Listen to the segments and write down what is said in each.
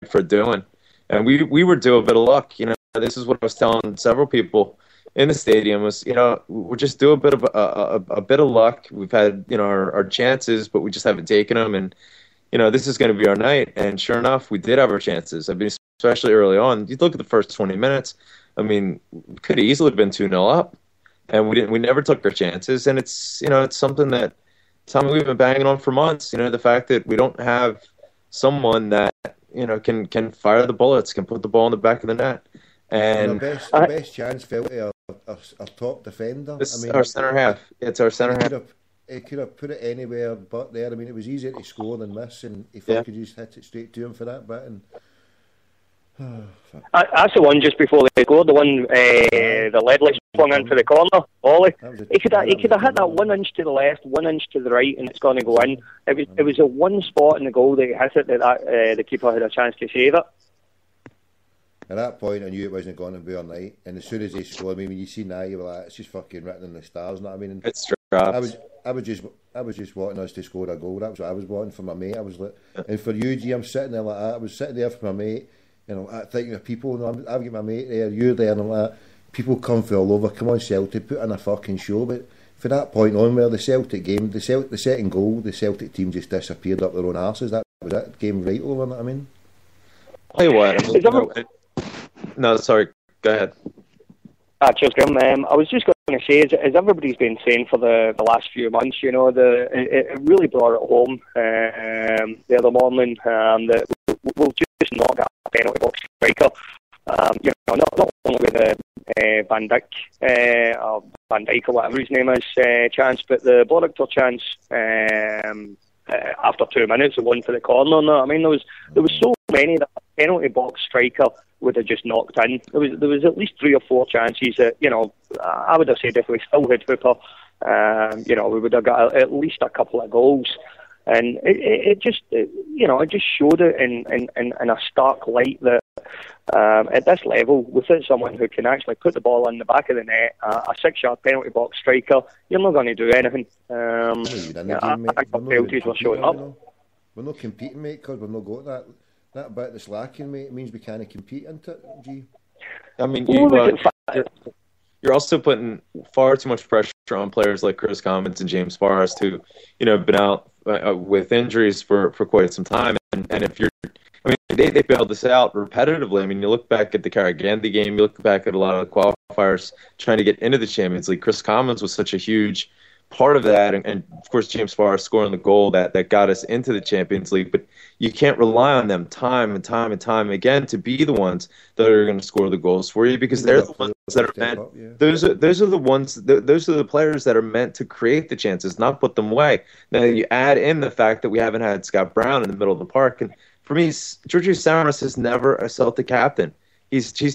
for doing. And we were due a bit of luck. This is what I was telling several people in the stadium was, we're just due a bit of a bit of luck. We've had, our chances, but we just haven't taken them. And, this is going to be our night. And sure enough, we did have our chances. I mean, especially early on. You look at the first 20 minutes. I mean, could have easily been 2-0 up. And we never took our chances. And it's, it's something we've been banging on for months. The fact that we don't have someone that, can fire the bullets, can put the ball in the back of the net. And the best chance fell to our top defender. Our center half. It's our center half. He could have put it anywhere but there. I mean, it was easier to score than miss, and if I could just hit it straight to him for that bit. And that's the one just before they scored. The one the Ledley flung in for the corner. Ollie, he could have hit that 1 inch to the left, 1 inch to the right, and it's going to go in. It was a one spot in the goal that he hit it that the keeper had a chance to save it. At that point, I knew it wasn't going to be all night. And as soon as they scored, I mean, when you see that, you were like, it's just fucking written in the stars. You know what I mean? And it's dropped. I was just wanting us to score a goal. That was what I was wanting for my mate. I was like, and for you, G, I'm sitting there like that. I was sitting there for my mate. Thinking of people. I've got my mate there, you're there, and I'm like, people come from all over. Come on, Celtic, put on a fucking show. But from that point on, where the Celtic game, the second goal, the Celtic team just disappeared up their own arses. That was it. Game right over. You know what I mean? Tell you what. No, sorry. Go ahead. Cheers, Graham. I was just going to say, as everybody's been saying for the last few months, it really brought it home the other morning that we'll just not get a penalty box striker. Not only with the Van Dijk or whatever his name is chance, but the Borictor chance after 2 minutes, the one for the corner. No, I mean there was so many that a penalty box striker would have just knocked in. There was at least 3 or 4 chances that I would have said if we still had Hooper, we would have got at least a couple of goals. And it just showed it in a stark light that at this level, without someone who can actually put the ball in the back of the net, a 6-yard penalty box striker, you're not going to do anything. I think the penalties were showing up. We're not competing, mate, because we've not got that bit that's lacking, mate. It means we can't compete, isn't it, G? I mean, you're also putting far too much pressure on players like Chris Commons and James Forrest, who, have been out with injuries for quite some time. And if they bailed this out repetitively. I mean, you look back at the Carragandi game, you look back at a lot of the qualifiers trying to get into the Champions League. Chris Commons was such a huge part of that, and of course James Forrest scoring the goal that got us into the Champions League. But you can't rely on them time and time and time again to be the ones that are going to score the goals for you, because they're the ones that are meant. Those are the ones. Those are the players that are meant to create the chances, not put them away. Now you add in the fact that we haven't had Scott Brown in the middle of the park, and for me, Georgios Samaras is never a Celtic captain. He's the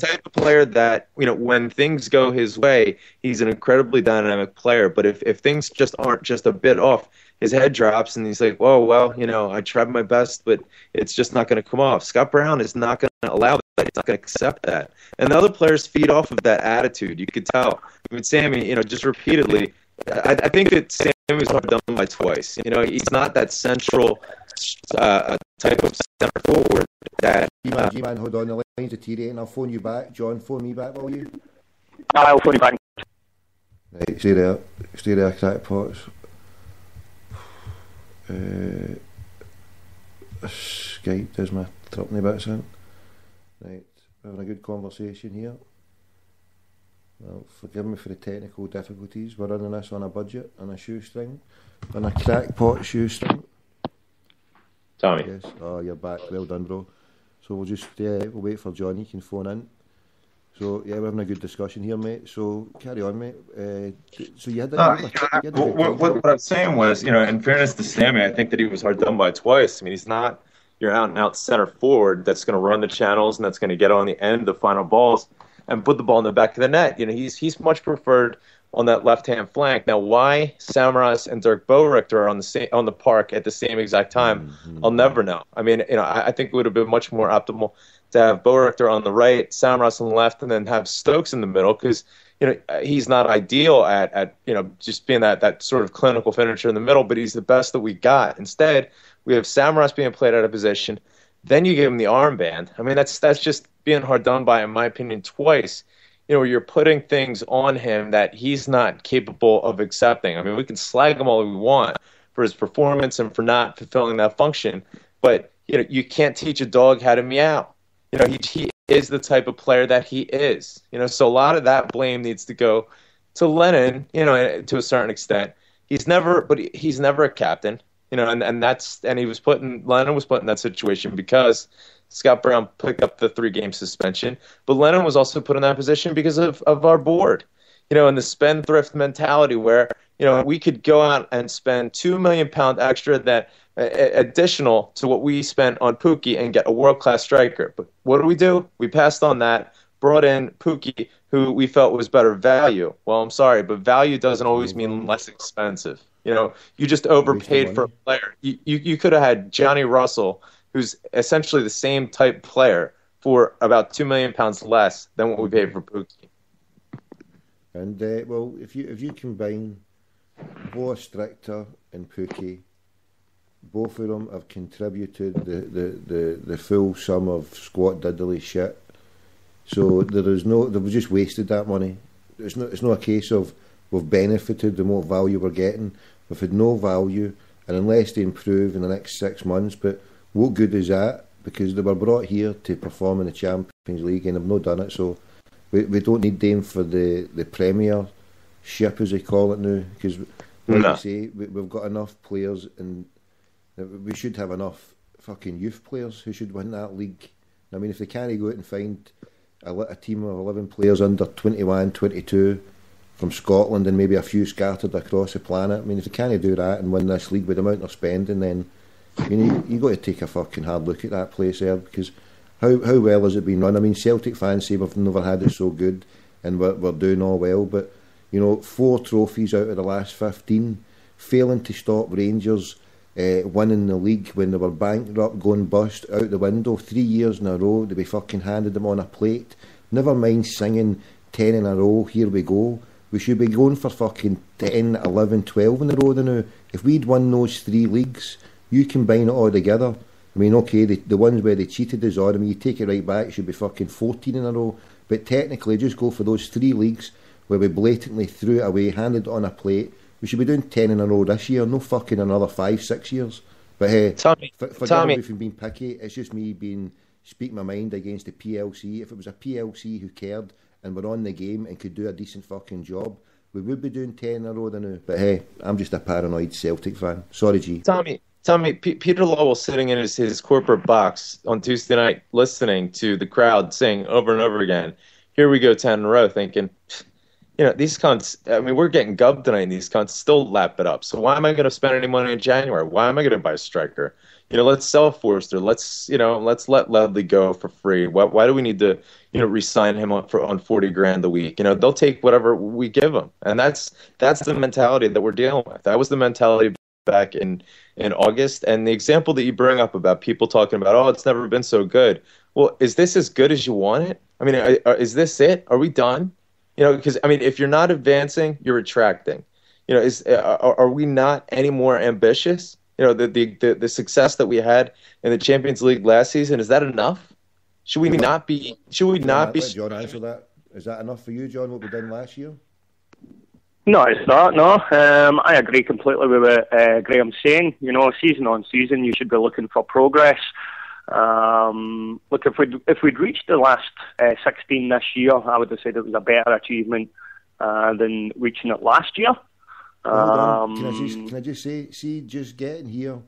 type of player that, when things go his way, he's an incredibly dynamic player. But if things just aren't just a bit off, his head drops and he's like, "Whoa, well, I tried my best, but it's just not going to come off." Scott Brown is not going to allow that. He's not going to accept that. And the other players feed off of that attitude. You could tell. I mean, Sammy, just repeatedly. I think that Sammy was done by twice. He's not that central type of center forward that. G-Man, hold on, the line's deteriorating. I'll phone you back. John, phone me back, will you? I'll phone you back. Right, stay there, crackpots. Skype does my threatening bits in. Right, we're having a good conversation here. Well, forgive me for the technical difficulties. We're running this on a budget, on a shoestring, on a crackpot shoestring. Tommy. Yes. Oh, you're back. Well done, bro. So we'll wait for John. He can phone in. So we're having a good discussion here, mate. So carry on, mate. So you had what I was saying was, in fairness to Sammy, I think that he was hard done by twice. I mean, he's not your out and out center forward that's going to run the channels and that's going to get on the end of the final balls and put the ball in the back of the net. He's much preferred on that left-hand flank. Now, why Samaras and Dirk Boerichter are on the park at the same exact time, I'll never know. I mean, I think it would have been much more optimal to have Boerichter on the right, Samaras on the left, and then have Stokes in the middle, because he's not ideal at just being that sort of clinical finisher in the middle, but he's the best that we got. Instead, we have Samaras being played out of position. Then you give him the armband. I mean, that's just being hard done by, in my opinion, twice. You're putting things on him that he's not capable of accepting. I mean, we can slag him all we want for his performance and for not fulfilling that function, but you can't teach a dog how to meow. He is the type of player that he is. So a lot of that blame needs to go to Lennon, to a certain extent. He's never a captain, and Lennon was put in that situation because Scott Brown picked up the 3-game suspension, but Lennon was also put in that position because of our board, and the spendthrift mentality where, we could go out and spend £2 million extra that additional to what we spent on Pookie and get a world-class striker. But what do? We passed on that, brought in Pookie, who we felt was better value. Well, I'm sorry, but value doesn't always mean less expensive. You just overpaid for a player. You could have had Johnny Russell, who's essentially the same type player, for about £2 million less than what we paid for Pookie. And if you combine both Stricker and Pookie, both of them have contributed the full sum of squat diddly shit. So they've just wasted that money. It's not a case of we've benefited the more value we're getting. We've had no value, and unless they improve in the next 6 months, but what good is that? Because they were brought here to perform in the Champions League and have not done it. So we don't need them for the Premiership, as they call it now, because like you say, we've got enough players, and we should have enough fucking youth players who should win that league. I mean, if they can't go out and find a team of 11 players under 21, 22 from Scotland and maybe a few scattered across the planet, I mean, if they can't do that and win this league with the amount they're spending, then you got to take a fucking hard look at that place there, because how well has it been run? I mean, Celtic fans say we've never had it so good and we're doing all well, but 4 trophies out of the last 15, failing to stop Rangers winning the league when they were bankrupt, going bust, out the window 3 years in a row. They be fucking handed them on a plate. Never mind singing 10 in a row, here we go. We should be going for fucking 10, 11, 12 in a row now. If we'd won those 3 leagues, you combine it all together. I mean, okay, the ones where they cheated is odd. I mean, you take it right back, it should be fucking 14 in a row. But technically, just go for those 3 leagues where we blatantly threw it away, handed it on a plate. We should be doing 10 in a row this year, no fucking another 5, 6 years. But hey, forgive me for being picky. It's just me speaking my mind against the PLC. If it was a PLC who cared and were on the game and could do a decent fucking job, we would be doing 10 in a row now. But hey, I'm just a paranoid Celtic fan. Sorry, G. Tommy, Peter Lowell sitting in his corporate box on Tuesday night, listening to the crowd sing over and over again, "Here we go 10 in a row," thinking, these cunts, I mean, we're getting gubbed tonight, and these cunts still lap it up. So why am I going to spend any money in January? Why am I going to buy a striker? Let's sell Forster. Let's let Ledley go for free. Why do we need to, re-sign him on $40,000 a week? They'll take whatever we give them. And that's the mentality that we're dealing with. That was the mentality back in August. And the example that you bring up about people talking about, oh, it's never been so good. Well, is this as good as you want it? I mean, is this it? Are we done? Because I mean, if you're not advancing, you're retracting. Are we not any more ambitious? The success that we had in the Champions League last season, is that enough? Should we not be? Let John answer that. Is that enough for you, John? What we done last year? No, it's not. No, I agree completely with what Graham's saying. Season on season, you should be looking for progress. Look, if we'd reached the last 16 this year, I would have said it was a better achievement than reaching it last year. Can I just say, just getting here,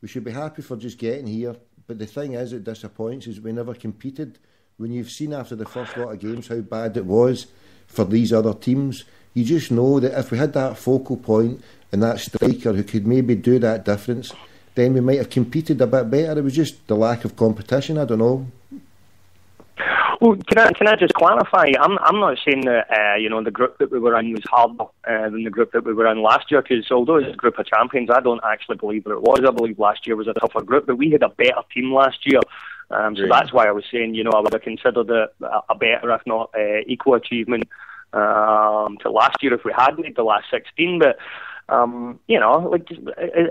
we should be happy for just getting here. But the thing is, it disappoints is we never competed. When you've seen after the first lot of games how bad it was for these other teams, you just know that if we had that focal point and that striker who could maybe do that difference, then we might have competed a bit better. It was just the lack of competition. I don't know. Well, can I just clarify? I'm not saying that the group that we were in was harder than the group that we were in last year. Because although it's a group of champions, I don't actually believe that it was. I believe last year was a tougher group, but we had a better team last year. So that's why I was saying, I would have considered it a better, if not equal, achievement to last year if we had made the last 16. But like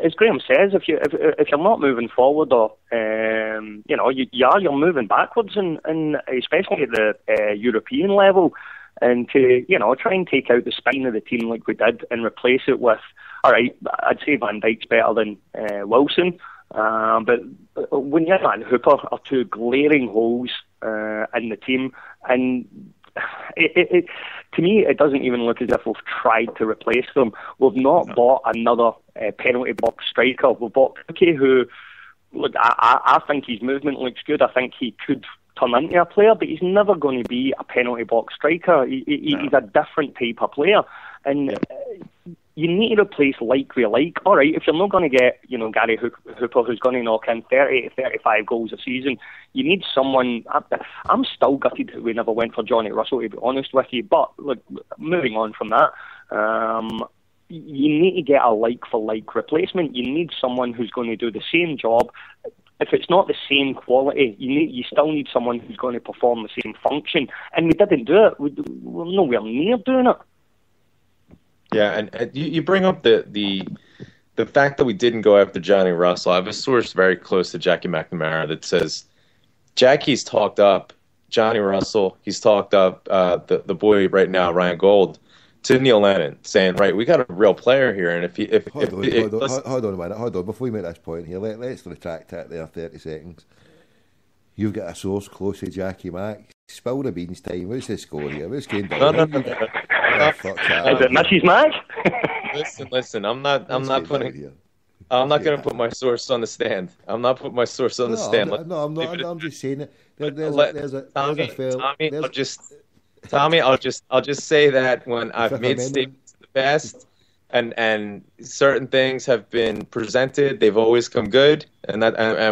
as Graham says, if you're not moving forward, or you're moving backwards, and especially at the European level, and to try and take out the spine of the team like we did and replace it with, all right, I'd say Van Dijk's better than Wilson, but when you're and Hooper are two glaring holes in the team, and to me, it doesn't even look as if we've tried to replace them. We've not bought another penalty box striker. We've bought Cookie, who, look, I think his movement looks good. I think he could turn into a player, but he's never going to be a penalty box striker. He's a different type of player. And you need to replace like with like. All right, if you're not going to get, Gary Hooper, who's going to knock in 30 to 35 goals a season, you need someone. I'm still gutted that we never went for Johnny Russell, to be honest with you. But look, moving on from that, you need to get a like-for-like replacement. You need someone who's going to do the same job. If it's not the same quality, you still need someone who's going to perform the same function. And we didn't do it. We're nowhere near doing it. Yeah, and you bring up the fact that we didn't go after Johnny Russell. I have a source very close to Jackie McNamara that says Jackie's talked up Johnny Russell. He's talked up the boy right now, Ryan Gold, to Neil Lennon, saying, right, we got a real player here. And hold on a minute, before we make this point here, let's retract that there 30 seconds. You've got a source close to Jackie Mac. Spill the beans time. What's the score here? What's going down? No. Is it Mrs. Mac? Listen. I'm not going to put my source on the stand. I'm not putting my source on the stand. I'm not. I'm just saying it. Tommy, I'll just say that when I've made statements in the past, and certain things have been presented, they've always come good, and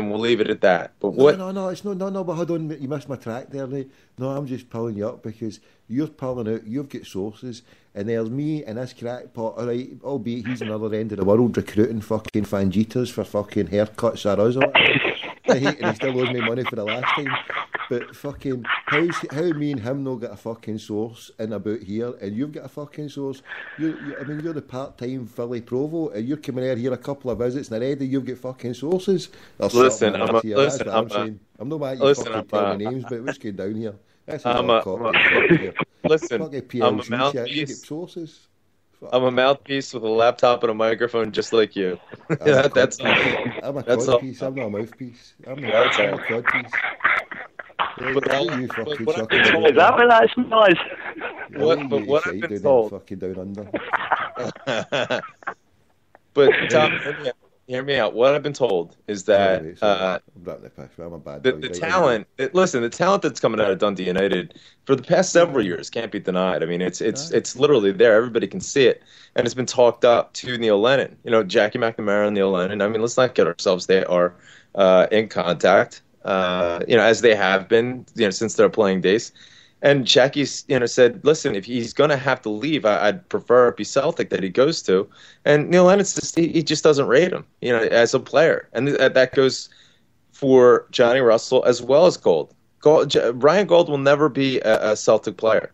we'll leave it at that. But what? No. It's no. But hold on, you missed my track there. Right? No, I'm just pulling you up because you're pulling out. You've got sources, and there's me and this crackpot. All right, albeit he's another end of the world recruiting fucking Fangitas for fucking haircuts or us. And he still owes me money for the last time. But fucking, how me and him no got a fucking source in about here, and you've got a fucking source. You're the part-time Philly Provo, and you're coming out here a couple of visits, and already you've got fucking sources. Listen, I'm not mad you fucking tell me names, but what's going down here? I'm a mouthpiece. Sources. I'm a mouthpiece with a laptop and a microphone, just like you. I'm a codpiece. I'm not a mouthpiece. I'm a codpiece. Is that what that smell is? What I've been told. Fucking down under. But Tom, hear me out. What I've been told is that the talent. Listen, the talent that's coming out of Dundee United for the past several years can't be denied. I mean, it's literally there. Everybody can see it, and it's been talked up to Neil Lennon. Jackie McNamara and Neil Lennon. I mean, let's not kid ourselves. They are in contact. As they have been, since their playing days. And Jackie's, said, listen, if he's going to have to leave, I'd prefer it be Celtic that he goes to. And Neil Lennon he just doesn't rate him, as a player. And that goes for Johnny Russell as well as Gold. Ryan Gold will never be a Celtic player.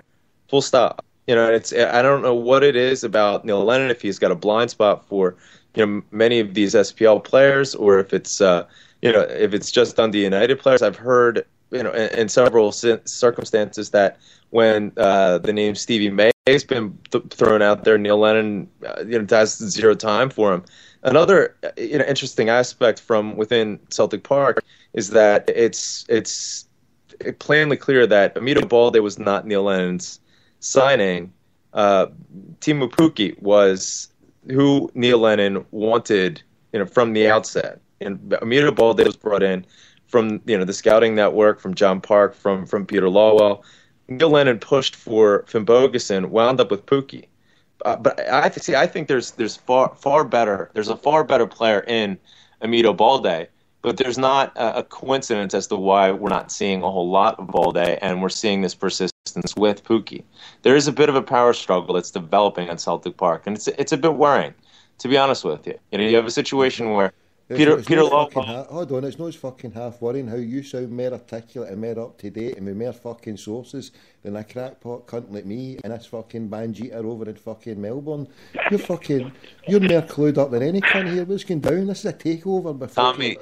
Full stop. I don't know what it is about Neil Lennon, if he's got a blind spot for, many of these SPL players, or if it's if it's just Dundee United players. I've heard, in several circumstances that when the name Stevie May has been thrown out there, Neil Lennon, has zero time for him. Another, interesting aspect from within Celtic Park is that it's plainly clear that Amito Balde was not Neil Lennon's signing. Teemu Pukki was who Neil Lennon wanted, from the outset. And Amito Balde was brought in from the scouting network, from John Park, from Peter Lawwell. Neil Lennon pushed for Finn Bogason, wound up with Pukki. But I think there's a far better player in Amito Balde, but there's not a coincidence as to why we're not seeing a whole lot of Balde, and we're seeing this persistence with Pukki. There is a bit of a power struggle that's developing at Celtic Park, and it's a bit worrying, to be honest with you. You have a situation where Peter Law. Hold on, it's not as fucking half worrying how you sound more articulate and more up to date and with more fucking sources than a crackpot cunt like me and this fucking bandjeter over in fucking Melbourne. You're more clued up than any cunt here. What's going down? This is a takeover. Tommy,